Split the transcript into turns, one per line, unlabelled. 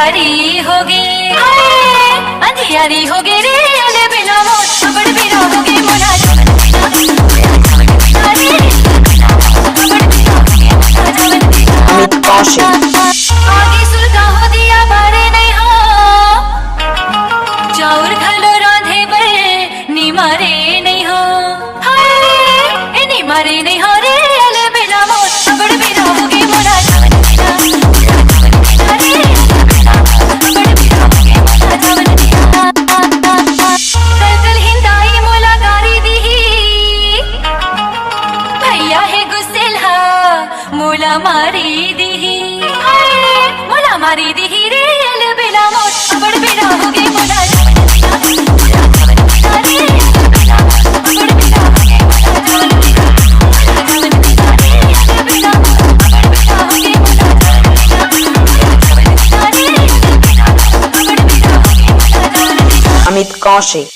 अंधियारी होगी, अंधियारी होगी रे अले बिना मोट बड़ बिना होगी मोला आगे सुलगा हो दिया बारे नहीं हो चाउर घलो रांधे बे नी मारे नहीं हो नी मारे नहीं हो रे अले बिना मोट बड़ बिना होगी मोला मोला मारी दिही मोला मारी दिही रे अल बिना मोट बड़ बिना होगे मोला
अमित कौशिक।